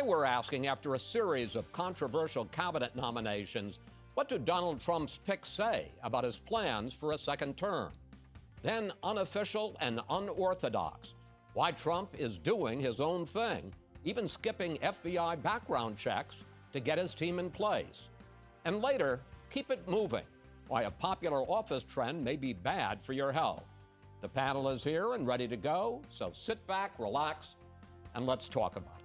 we're asking, after a series of controversial cabinet nominations, what do Donald Trump's picks say about his plans for a second term? Then, unofficial and unorthodox, why Trump is doing his own thing, even skipping FBI background checks to get his team in place. And later, keep it moving, why a popular office trend may be bad for your health. The panel is here and ready to go, so sit back, relax, and let's talk about it.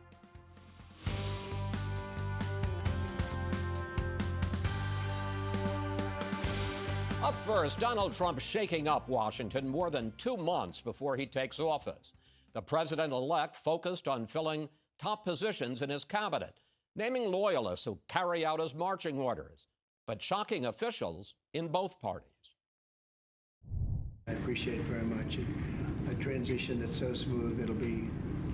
Up first, Donald Trump shaking up Washington more than 2 months before he takes office. The president-elect focused on filling top positions in his cabinet, naming loyalists who carry out his marching orders, but shocking officials in both parties. I appreciate very much a transition that's so smooth. It'll be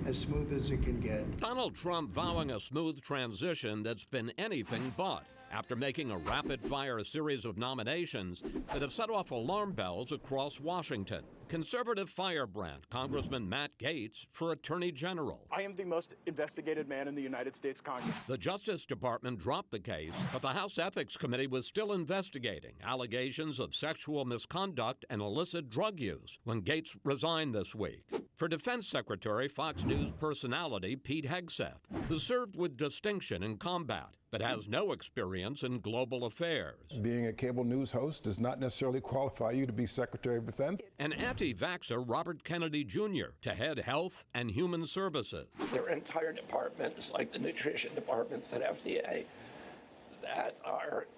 as smooth as it can get. Donald Trump vowing a smooth transition that's been anything but, after making a rapid-fire series of nominations that have set off alarm bells across Washington. Conservative firebrand Congressman Matt Gaetz for Attorney General. I am the most investigated man in the United States Congress. The Justice Department dropped the case, but the House Ethics Committee was still investigating allegations of sexual misconduct and illicit drug use when Gaetz resigned this week. For Defense Secretary, Fox News personality Pete Hegseth, who served with distinction in combat, but has no experience in global affairs. Being a cable news host does not necessarily qualify you to be Secretary of Defense. And anti-vaxxer Robert Kennedy Jr. to head Health and Human Services. There are entire departments, like the nutrition departments at FDA,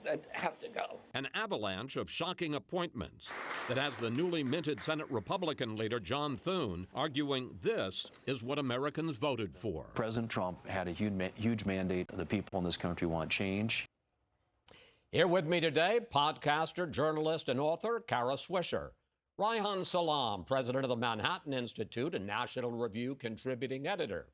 that have to go. An avalanche of shocking appointments that has the newly minted Senate Republican leader John Thune arguing this is what Americans voted for. President Trump had a huge mandate. The people in this country want change. Here with me today, podcaster, journalist, and author Kara Swisher. Reihan Salam, president of the Manhattan Institute and National Review contributing editor.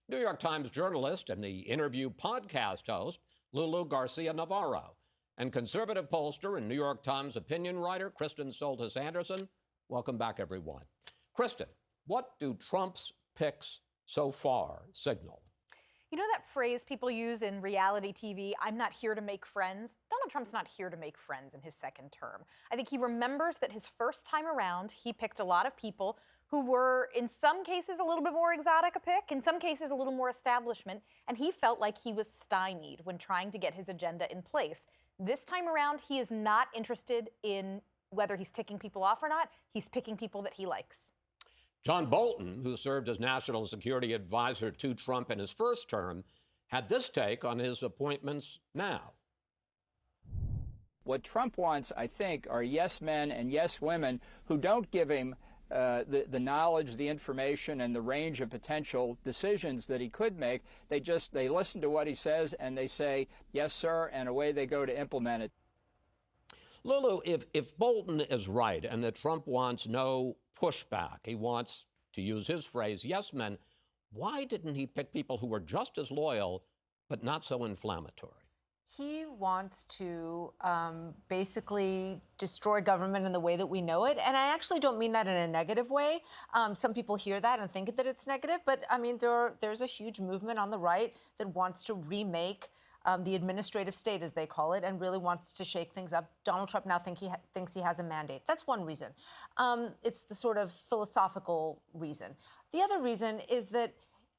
New York Times journalist and the Interview podcast host, Lulu Garcia-Navarro, and conservative pollster and New York Times opinion writer, Kristen Soltis Anderson. Welcome back, everyone. Kristen, what do Trump's picks so far signal? You know that phrase people use in reality TV, I'm not here to make friends? Donald Trump's not here to make friends in his second term. I think he remembers that his first time around, he picked a lot of people who were, in some cases, a little bit more exotic a pick, in some cases, a little more establishment, and he felt like he was stymied when trying to get his agenda in place. This time around, he is not interested in whether he's ticking people off or not. He's picking people that he likes. John Bolton, who served as national security advisor to Trump in his first term, had this take on his appointments now. What Trump wants, I think, are yes men and yes women who don't give him the knowledge, the information, and the range of potential decisions that he could make. They listen to what he says and they say, yes, sir, and away they go to implement it. Lulu, if Bolton is right and that Trump wants no pushback, he wants, to use his phrase, yes men, why didn't he pick people who were just as loyal but not so inflammatory? He wants to basically destroy government in the way that we know it. And I actually don't mean that in a negative way. Some people hear that and think that it's negative. But, I mean, there's a huge movement on the right that wants to remake the administrative state, as they call it, and really wants to shake things up. Donald Trump now thinks he has a mandate. That's one reason. It's the sort of philosophical reason. The other reason is that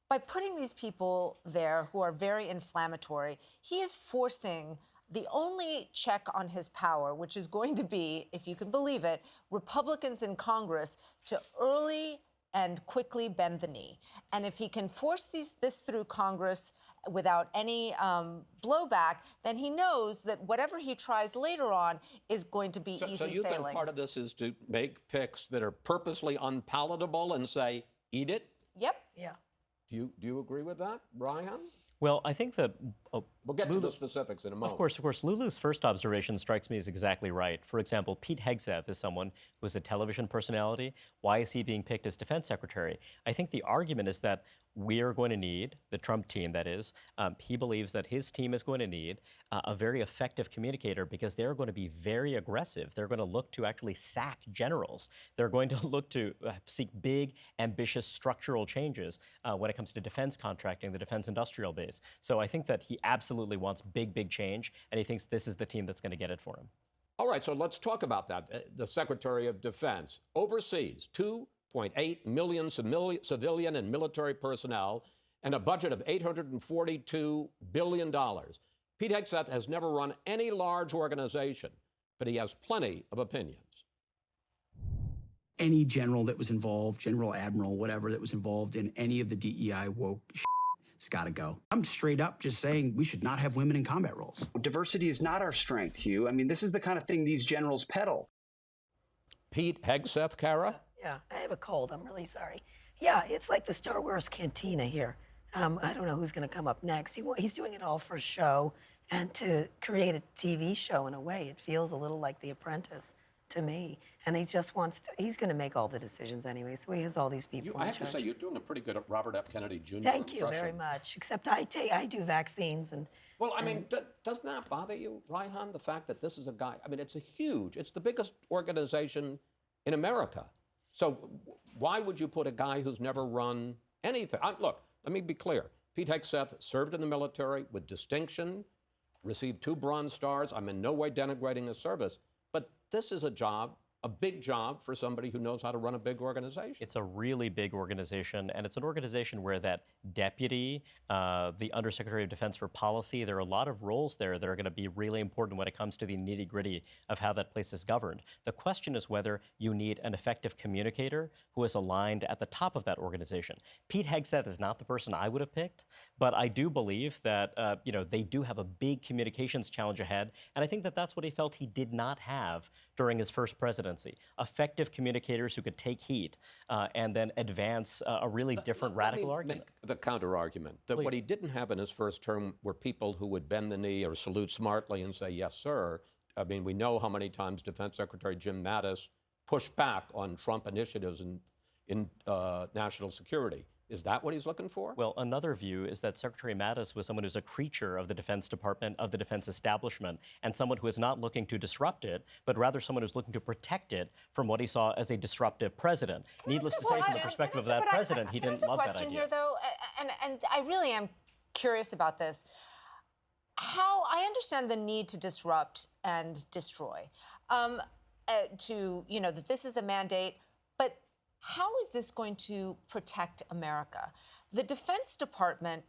by putting these people there who are very inflammatory, he is forcing the only check on his power, which is going to be, if you can believe it, Republicans in Congress to early and quickly bend the knee. And if he can force this through Congress without any blowback, then he knows that whatever he tries later on is going to be easy sailing. So you think part of this is to make picks that are purposely unpalatable and say, eat it? Yep. Yeah. Do you agree with that, Brian? Well, I think that... we'll get to the specifics in a moment. Of course. Lulu's first observation strikes me as exactly right. For example, Pete Hegseth is someone who is a television personality. Why is he being picked as defense secretary? I think the argument is that we are going to need, the Trump team that is, he believes that his team is going to need a very effective communicator because they're going to be very aggressive. They're going to look to actually sack generals. They're going to look to seek big, ambitious structural changes when it comes to defense contracting, the defense industrial base. ways. So I think that he absolutely wants big, big change, and he thinks this is the team that's going to get it for him. All right, so let's talk about that. The Secretary of Defense oversees 2.8 million civilian and military personnel and a budget of $842 billion. Pete Hegseth has never run any large organization, but he has plenty of opinions. Any general that was involved, general, admiral, whatever, that was involved in any of the DEI woke it's got to go. I'm straight up just saying we should not have women in combat roles. Diversity is not our strength, Hugh. I mean, this is the kind of thing these generals peddle. Pete Hegseth, Kara? Yeah, I have a cold. I'm really sorry. Yeah, it's like the Star Wars cantina here. I don't know who's going to come up next. He's doing it all for show and to create a TV show in a way. It feels a little like The Apprentice to me. And he just wants to, he's going to make all the decisions anyway, so he has all these people I have to say, you're doing a pretty good at Robert F. Kennedy Jr. Thank you impression. very much, except I do vaccines and... Well, I mean, doesn't that bother you, Reihan, the fact that this is a guy, I mean, it's the biggest organization in America. So why would you put a guy who's never run anything? Look, let me be clear. Pete Hegseth served in the military with distinction, received 2 Bronze Stars. I'm in no way denigrating his service, but this is a job, a big job for somebody who knows how to run a big organization. It's a really big organization, and it's an organization where that deputy, the Undersecretary of Defense for Policy, there are a lot of roles there that are going to be really important when it comes to the nitty-gritty of how that place is governed. The question is whether you need an effective communicator who is aligned at the top of that organization. Pete Hegseth is not the person I would have picked, but I do believe that they do have a big communications challenge ahead, and I think that that's what he felt he did not have during his first presidency. Effective communicators who could take heat and then advance a really different radical argument. Make the counter-argument that what he didn't have in his first term were people who would bend the knee or salute smartly and say, yes, sir. I mean, we know how many times Defense Secretary Jim Mattis pushed back on Trump initiatives in national security. Is that what he's looking for? Well, another view is that Secretary Mattis was someone who's a creature of the Defense Department, of the defense establishment, and someone who is not looking to disrupt it, but rather someone who's looking to protect it from what he saw as a disruptive president. Needless to say, from the perspective of that president, he didn't love that idea. Question here, though, and I really am curious about this. How I understand the need to disrupt and destroy, that this is the mandate, but how is this going to protect America? The Defense Department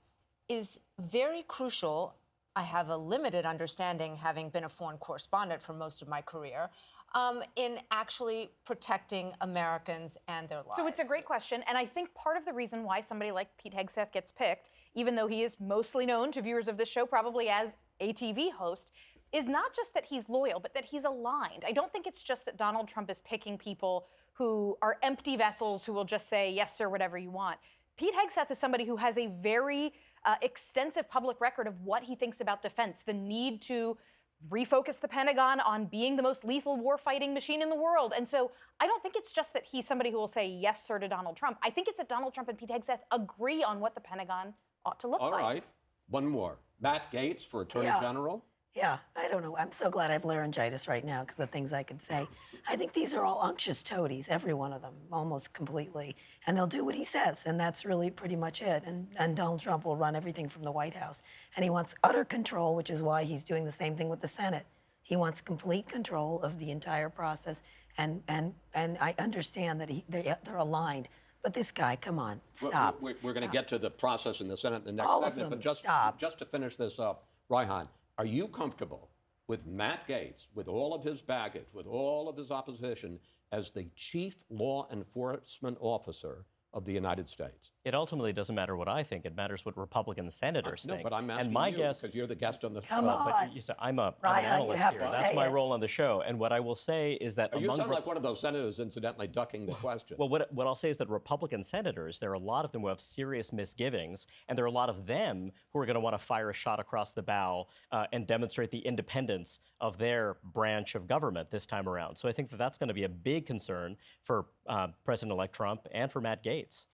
is very crucial. I have a limited understanding, having been a foreign correspondent for most of my career, in actually protecting Americans and their lives. So it's a great question, and I think part of the reason why somebody like Pete Hegseth gets picked, even though he is mostly known to viewers of this show probably as a TV host, is not just that he's loyal, but that he's aligned. I don't think it's just that Donald Trump is picking people who are empty vessels who will just say, yes, sir, whatever you want. Pete Hegseth is somebody who has a very extensive public record of what he thinks about defense, the need to refocus the Pentagon on being the most lethal warfighting machine in the world. And so I don't think it's just that he's somebody who will say yes, sir, to Donald Trump. I think it's that Donald Trump and Pete Hegseth agree on what the Pentagon ought to look like. All right. One more. Matt Gaetz for Attorney General. Yeah, I don't know. I'm so glad I have laryngitis right now because the things I could say. I think these are all unctuous toadies, every one of them, almost completely. And they'll do what he says, and that's really pretty much it. And Donald Trump will run everything from the White House. And he wants utter control, which is why he's doing the same thing with the Senate. He wants complete control of the entire process. And I understand that they're aligned. But this guy, come on, stop. We're going to get to the process in the Senate in the next all segment. Of them, but just to finish this up, Reihan, are you comfortable with Matt Gaetz, with all of his baggage, with all of his opposition, as the chief law enforcement officer of the United States? It ultimately doesn't matter what I think. It matters what Republican senators think. No, but I'm asking and my you, guess, because you're the guest on the Come show. on. But you said, I'm an analyst here. That's my role on the show. And what I will say is that you sound like one of those senators, incidentally, ducking the question. Well, what I'll say is that Republican senators, there are a lot of them who have serious misgivings, and there are a lot of them who are going to want to fire a shot across the bow and demonstrate the independence of their branch of government this time around. So I think that that's going to be a big concern for President-elect Trump and for Matt Gaetz.